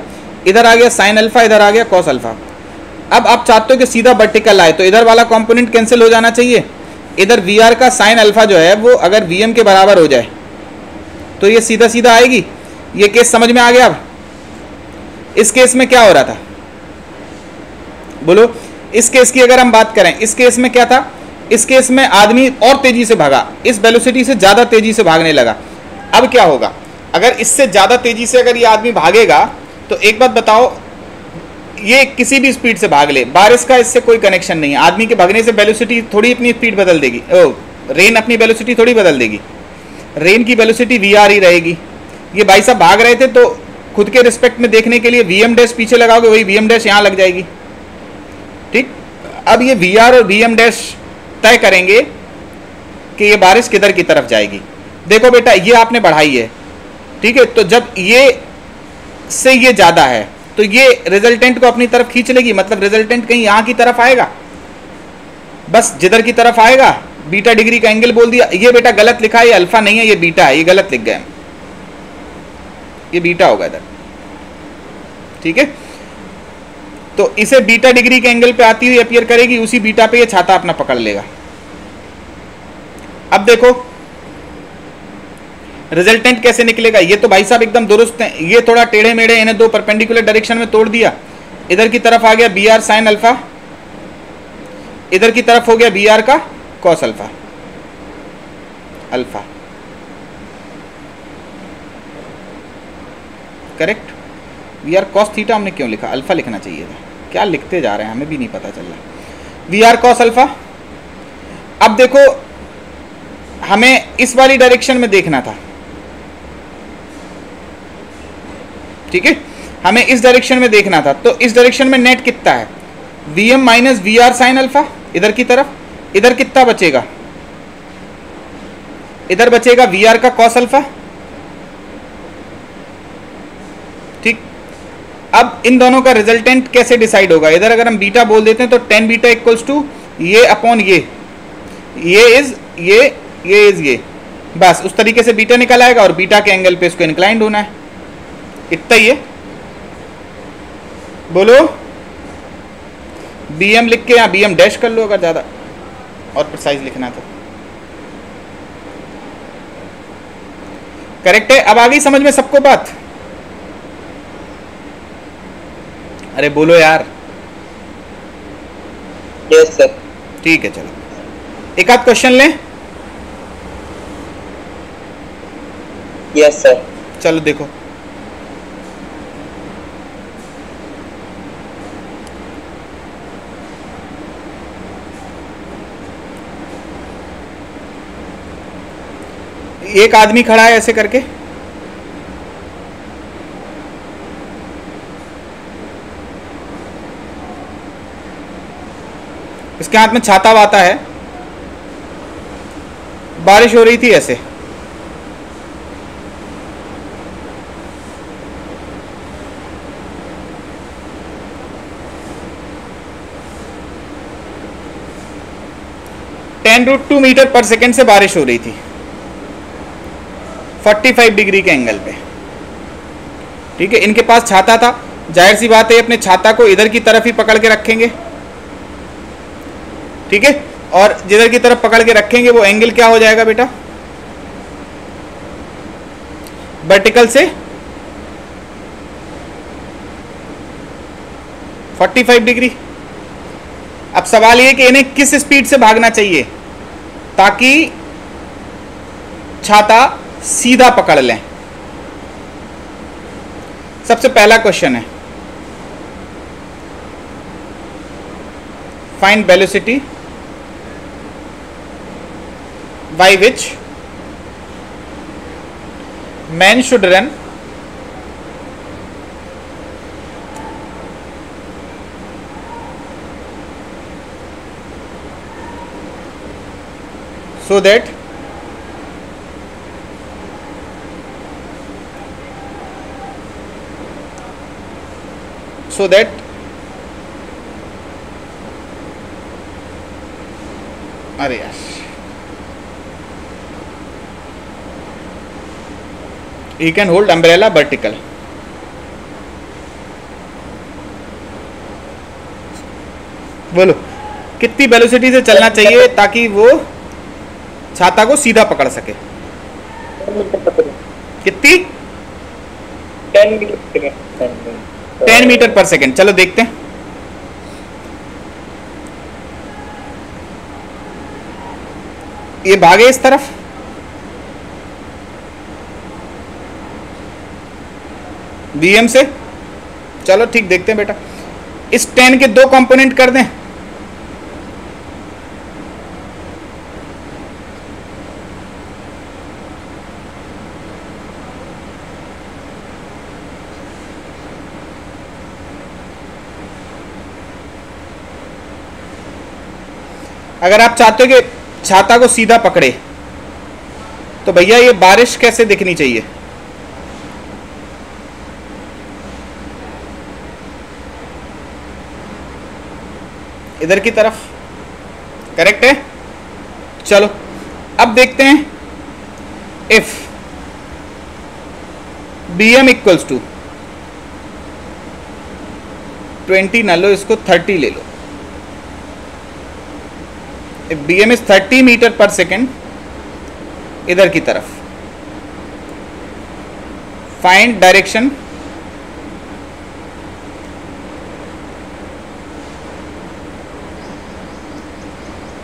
इधर आ गया साइन अल्फा, इधर आ गया कॉस अल्फा। अब आप चाहते हो कि सीधा वर्टिकल आए, तो इधर वाला कंपोनेंट कैंसिल हो जाना चाहिए। इधर वी आर का साइन अल्फा जो है वो अगर वी एम के बराबर हो जाए तो ये सीधा सीधा आएगी। ये केस समझ में आ गया? अब इस केस में क्या हो रहा था बोलो? इस केस की अगर हम बात करें, इस केस में क्या था? इस केस में आदमी और तेजी से भागा, इस वेलोसिटी से ज्यादा तेजी से भागने लगा। अब क्या होगा? अगर इससे ज्यादा तेजी से अगर ये आदमी भागेगा तो एक बात बताओ, ये किसी भी स्पीड से भाग ले, बारिश का इससे कोई कनेक्शन नहीं है। आदमी के भागने से वेलोसिटी थोड़ी अपनी स्पीड बदल देगी, रेन अपनी वेलोसिटी थोड़ी बदल देगी, रेन की वेलोसिटी वी आर ही रहेगी। ये भाई साहब भाग रहे थे तो खुद के रिस्पेक्ट में देखने के लिए वी एम डैश पीछे लगाओगे, वही वी एम डैश यहाँ लग जाएगी, ठीक? अब ये वी आर और वी एम डैश तय करेंगे कि ये बारिश किधर की तरफ जाएगी। देखो बेटा, ये आपने बढ़ाई है, ठीक है? तो जब ये से ये ज्यादा है तो ये रिजल्टेंट को अपनी तरफ खींच लेगी, मतलब रिजल्टेंट कहीं यहाँ की तरफ आएगा, बस जिधर की तरफ आएगा बीटा डिग्री का एंगल बोल दिया। ये बेटा गलत लिखा है, ये अल्फा नहीं है, ये बीटा है, ये गलत लिख गए, ये बीटा होगा इधर, ठीक है। तो इसे बीटा डिग्री के एंगल पे आती हुई अपीयर करेगी, उसी बीटा पे ये छाता अपना पकड़ लेगा। अब देखो रिजल्टेंट कैसे निकलेगा। ये तो भाई साहब एकदम दुरुस्त है, ये थोड़ा टेढ़े मेढ़े, इन्हें दो परपेंडिकुलर डायरेक्शन में तोड़ दिया, इधर की तरफ आ गया बी आर साइन अल्फा, इधर की तरफ हो गया बी आर का cos alpha, alpha, correct. V R cos theta हमने क्यों लिखा, अल्फा लिखना चाहिए था, क्या लिखते जा रहे हैं हमें भी नहीं पता चल रहा। V R cos alpha. अब देखो हमें इस वाली डायरेक्शन में देखना था, ठीक है, हमें इस डायरेक्शन में देखना था। तो इस डायरेक्शन में नेट कितना है, V M minus V R sine alpha इधर की तरफ, इधर कितना बचेगा, इधर बचेगा वी आर का कॉस अल्फा, ठीक। अब इन दोनों का रिजल्टेंट कैसे डिसाइड होगा, इधर अगर हम बीटा बोल देते हैं तो टेन बीटा इक्वल्स टू ये अपॉन ये इज ये इज ये, बस उस तरीके से बीटा निकल आएगा और बीटा के एंगल पे इसको इंक्लाइंड होना है, इतना ही है। बोलो बी एम लिख के या बी एम डैश कर लो अगर ज्यादा और प्रिसाइज लिखना तो, करेक्ट है। अब आ गई समझ में सबको बात, अरे बोलो यार। Yes sir. ठीक है चलो एक आध क्वेश्चन लें। Yes sir. चलो देखो एक आदमी खड़ा है ऐसे करके, इसके हाथ में छाता वाता है, बारिश हो रही थी ऐसे, √2 मीटर पर सेकेंड से बारिश हो रही थी 45 डिग्री के एंगल पे, ठीक है। इनके पास छाता था, जाहिर सी बात है अपने छाता को इधर की तरफ ही पकड़ के रखेंगे, ठीक है, और जिधर की तरफ पकड़ के रखेंगे वो एंगल क्या हो जाएगा बेटा, वर्टिकल से 45 डिग्री। अब सवाल ये कि इन्हें किस स्पीड से भागना चाहिए ताकि छाता सीधा पकड़ लें। सबसे पहला क्वेश्चन है find velocity by which man should run so that अरे यार he can hold umbrella vertical। बोलो कितनी वेलोसिटी से चलना चाहिए ताकि वो छाता को सीधा पकड़ सके, कितनी 10 मीटर पर सेकेंड। चलो देखते हैं, ये भागे इस तरफ, वीएम से, चलो ठीक देखते हैं बेटा। इस 10 के दो कंपोनेंट कर दें, अगर आप चाहते हो कि छाता को सीधा पकड़े तो भैया ये बारिश कैसे दिखनी चाहिए, इधर की तरफ, करेक्ट है। चलो अब देखते हैं इफ BM इक्वल्स टू 20 ना लो, इसको 30 ले लो। इफ BM इज 30 मीटर पर सेकेंड इधर की तरफ, find direction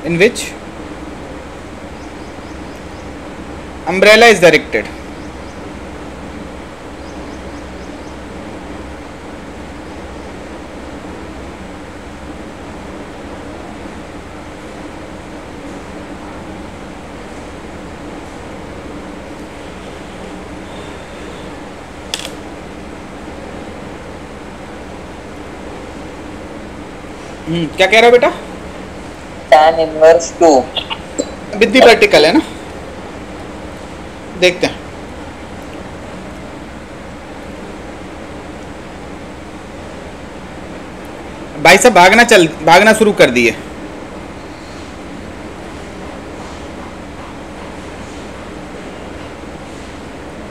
in which umbrella is directed। क्या कह रहे हो बेटा? tan inverse 2 with the vertical है ना, देखते हैं। भाई साहब भागना शुरू कर दिए।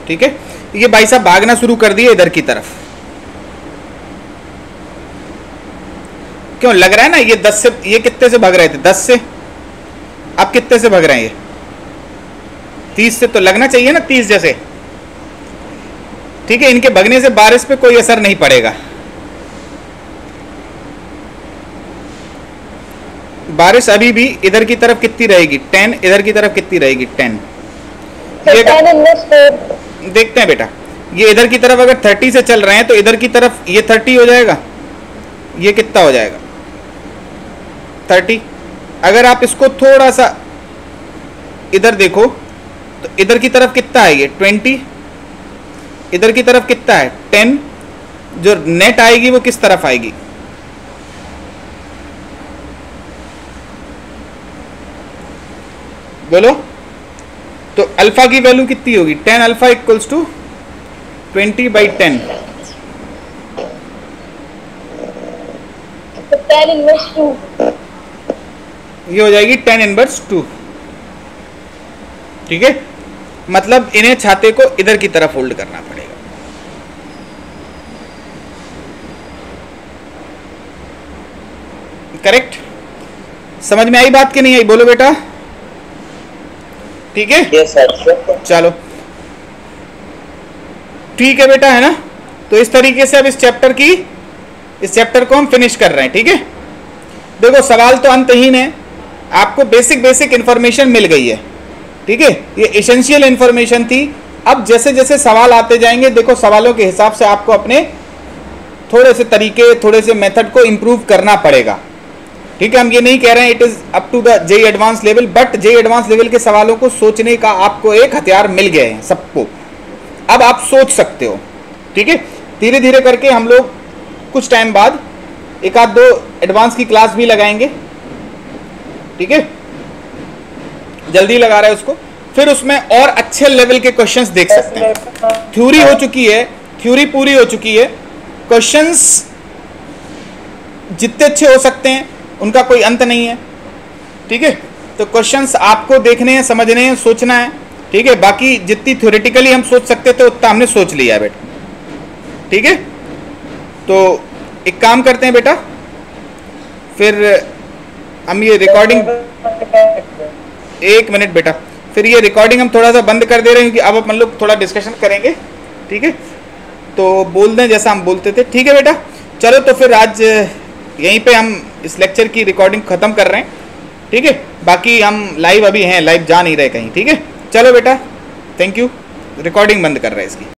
ठीक है, ये भाई साहब भागना शुरू कर दिए इधर की तरफ। क्यों लग रहा है ना ये 10 से, ये कितने से भाग रहे थे? 10 से। अब कितने से भाग रहे हैं ये? 30 से। तो लगना चाहिए ना 30 जैसे। ठीक है, इनके भगने से बारिश पे कोई असर नहीं पड़ेगा। बारिश अभी भी इधर की तरफ कितनी रहेगी? 10। इधर की तरफ कितनी रहेगी? 10। देखते हैं बेटा, ये इधर की तरफ अगर 30 से चल रहे हैं तो इधर की तरफ ये 30 हो जाएगा, ये कितना हो जाएगा? 30। अगर आप इसको थोड़ा सा इधर देखो तो इधर की तरफ कितना है? ये 20। इधर की तरफ कितना है? 10। जो नेट आएगी वो किस तरफ आएगी? बोलो। तो अल्फा की वैल्यू कितनी होगी? 10 alpha equals to 20/10। tan inverse 2 ये हो जाएगी 10 इनवर्स 2। ठीक है, मतलब इन्हें छाते को इधर की तरफ होल्ड करना पड़ेगा। करेक्ट? समझ में आई बात कि नहीं आई? बोलो बेटा। ठीक है, yes sir चलो ठीक है बेटा, है ना? तो इस तरीके से अब इस चैप्टर को हम फिनिश कर रहे हैं। ठीक है, देखो सवाल तो अंतहीन है, आपको बेसिक इंफॉर्मेशन मिल गई है। ठीक है, ये एसेंशियल इंफॉर्मेशन थी। अब जैसे जैसे सवाल आते जाएंगे, देखो सवालों के हिसाब से आपको अपने थोड़े से तरीके, थोड़े से मेथड को इम्प्रूव करना पड़ेगा। ठीक है, हम ये नहीं कह रहे हैं it is up to the JEE advance level, but JEE advance level के सवालों को सोचने का आपको एक हथियार मिल गए हैं सबको। अब आप सोच सकते हो। ठीक है, धीरे धीरे करके हम लोग कुछ टाइम बाद एक आध 2 एडवांस की क्लास भी लगाएंगे। ठीक है, जल्दी लगा रहे हैं उसको, फिर उसमें और अच्छे लेवल के क्वेश्चंस देख सकते हैं। थ्योरी हो चुकी है, थ्योरी पूरी हो चुकी है, क्वेश्चंस जितने अच्छे हो सकते हैं उनका कोई अंत नहीं है। ठीक है, तो क्वेश्चंस आपको देखने हैं, समझने हैं, सोचना है। ठीक है, बाकी जितनी थ्योरेटिकली हम सोच सकते थे उतना हमने सोच लिया बेटा। ठीक है, तो एक काम करते हैं बेटा, फिर हम ये रिकॉर्डिंग, एक मिनट बेटा, फिर ये रिकॉर्डिंग हम थोड़ा सा बंद कर दे रहे हैं क्योंकि अब अपन लोग थोड़ा डिस्कशन करेंगे। ठीक है, तो बोल दें जैसा हम बोलते थे। ठीक है बेटा, चलो तो फिर आज यहीं पे हम इस लेक्चर की रिकॉर्डिंग ख़त्म कर रहे हैं। ठीक है, बाकी हम लाइव अभी हैं, लाइव जा नहीं रहे कहीं। ठीक है, चलो बेटा, थैंक यू। रिकॉर्डिंग बंद कर रहे हैं इसकी।